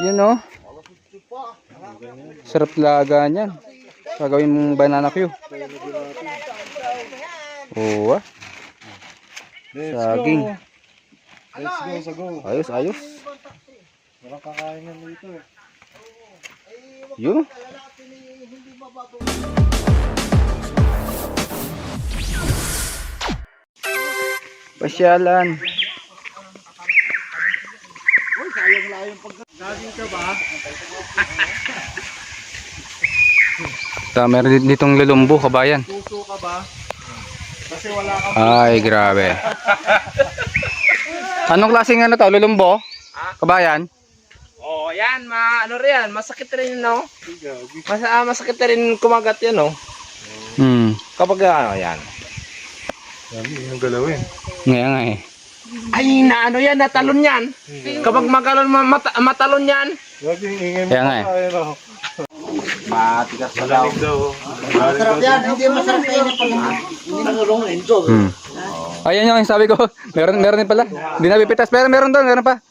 Yun o. Sarap laga niyan. Gagawin mong banana Q. Oo ah. Saging. Let's go sa go. Ayos, ayos. Walang kakain yan dito eh. Yun. Pasyalan. Gaging ka ba? Meron ditong lulumbo, kabayan. Puso ka ba? Kasi wala kang Ay, grabe. Anong klaseng ano to? Lulumbo? Kabayan? Oh, yan, ano rin, masakit rin, no? Masakit rin kumagat yan, no? Kapag ano, yan. Dami yung galawin. Ngayon nga eh. Ay, na ano yan, natalon yan. Kapag magalon, matalon yan. Gaging ingin mo Kaya nga eh. pa tayo. Matigas na daw. Malamig daw. Masarap yan, hindi masarap kayo na pag hindi nangulong ito. Ayan yung sabi ko. Meron din pala. Hindi na pipitas. Pero meron doon, meron pa.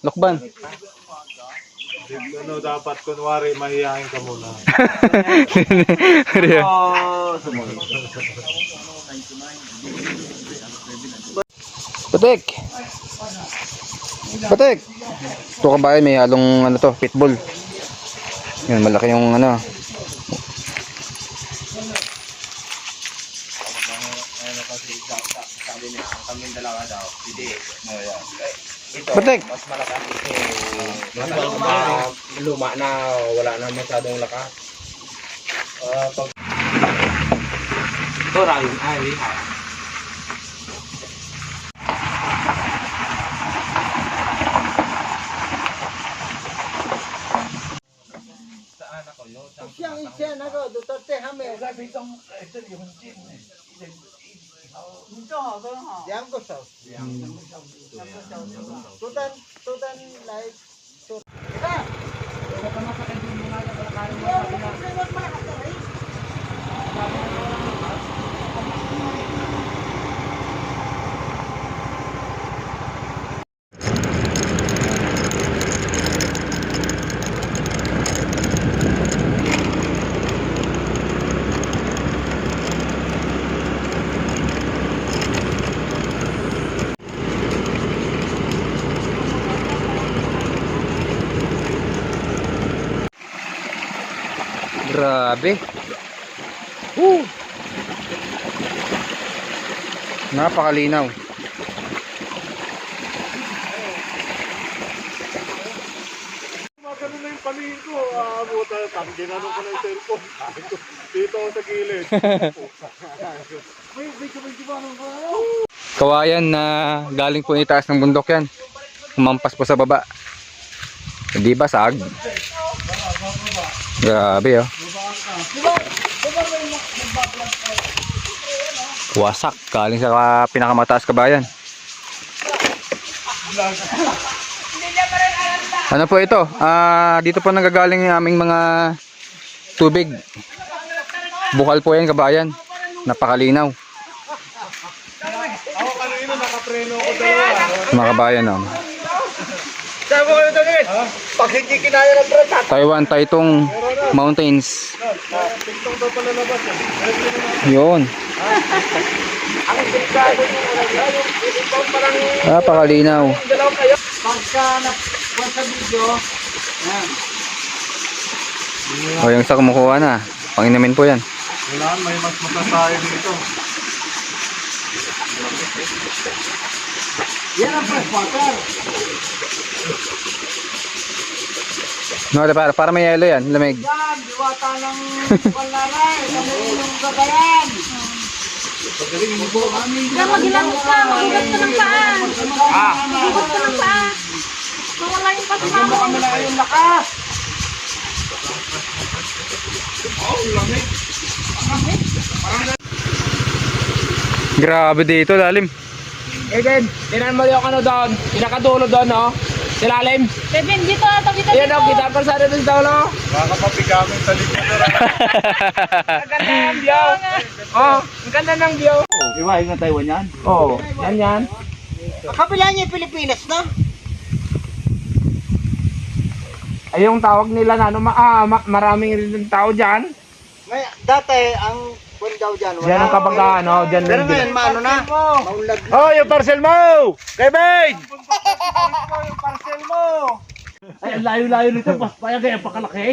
Lokban. Ano dapat kunwari mahihain ka muna. Patek. Patek. Ito kabayan, may halong ano to, pitbull. Yan, malaki yung ano. Patek. Mas malakas ito. Luma na, wala na masyadong lakas. Ito rin, liha. Siyang isya na ko, Duterte hame. Diyan ko sa. Tutan like. Grabe. Napakalinaw. Magano na yung paningin ko. Buta, ginanong ko na yung cellphone. Dito ako sa gilid. Kawayan na galing po itaas ng bundok yan. Kumampas po sa baba. Hindi basag. Grabe oh. Wasak galing sa pinakamataas kabayan. Ano po ito? Dito po nanggagaling yung aming mga tubig. Bukal po yan kabayan. Napakalinaw. Ako kanina nakapreno ko dalawa. Mga kabayan oh. Sabi ko ito din. Pag hindi kinaya ng brata. Taiwan Taitung Mountains. TikTok daw pala labas. Yun. Ang delikado yung parang Napakalinaw. dalaw kayo. Pagka sa video. Yan. O yung isa kumukuha na. Panginamin po yan. Kailangan may mas matasayo dito. Yan ang fresh water. No, para may yelo yan. Lamig. Yan, diwata ng palaray. Kami yung gagayan. Kaya magilangos ka, magugat ka ng paa. Magugat ka ng paa. Mawala yung pasma mo. Kami lang yung lakas. Grabe dito, lalim. Eden, tinan mo yung ano doon, pinakadulo doon, no? Silalim. Kevin, dito ato kita Ayan, dito. no, kita pa sa doon sa ulo. Baka mapigamit sa likod na rin. Ang ganda ng view. Oh, ang ganda ng view. Iwain na Taiwan yan. Oh, yan yan. Kapila niya Pilipinas na. Ay, yung tawag nila na, ano, maraming rin ng tao dyan. May, dati, ang kung daw dyan, wala. Diyan ang kapag, ano, dyan. Pero ngayon, maano na? Maulad na. Oh, yung parcel mo! Kevin! Yung parcel mo! Ay, ang layo-layo nito. Paya kaya pakalaki.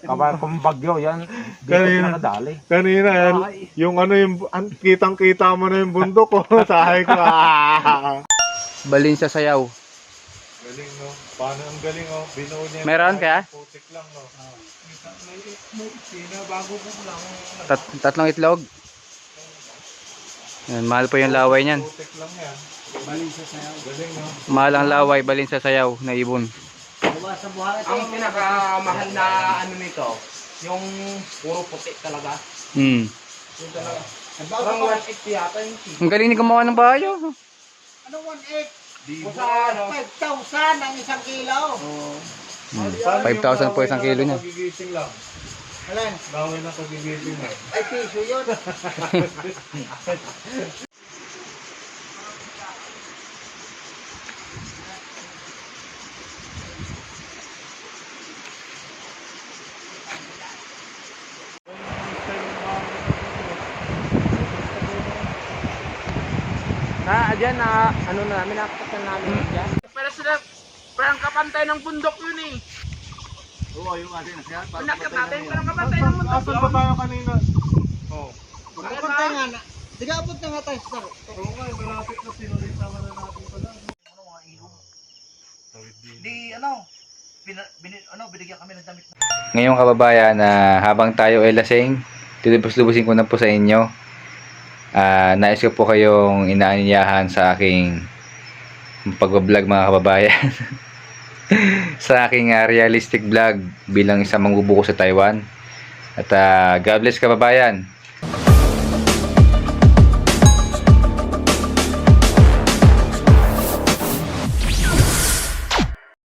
Kapag kung bagyo, yan. Dito Kanina. nakadali. Kanina yan, yung ano yung, kitang-kita mo na yung bundok ko. Sahay ko. Balin sa sayaw. Galing no. Paano ang galing oh. Binuo niya. Meron kaya? Putik lang no. May sina bago po lang. Tatlong itlog. Yan, mahal po yung laway niyan. Putik lang yan. Galing no. Mahal ang laway, balin sa sayaw na ibon. Ang pinakamahal na ano nito, yung puro puti talaga. Hmm. Yung talaga. Parang 180 yata yung kilo. Ang galing ni gumawa ng bahay, oh. Ano 1.8? Kung sa ano, 5,000 ang isang kilo. 5,000 po isang kilo niya. Kagigising lang. Alin? Bawin na kagigising lang. Ay, piso yun. dyan na ano na namin, nakakatan namin dyan. Pero sila, parang kapantay ng bundok yun eh. Oo, yung atin na siya. Pinakat natin, parang kapantay ng bundok Asan ba tayo kanina? Oh. Pagkakantay nga na. Di ka abot na nga tayo sa taro. Oo nga, malapit na sinulit naman na natin pala. Di ano, binigyan kami ng damit na. Ngayong kababayan, habang tayo ay lasing, lubos-lubusin ko na po sa inyo. Nais ko po kayong inaanyayahan sa aking pag-vlog mga kababayan. Sa aking realistic vlog bilang isang mangbubuko sa Taiwan. At God bless kababayan.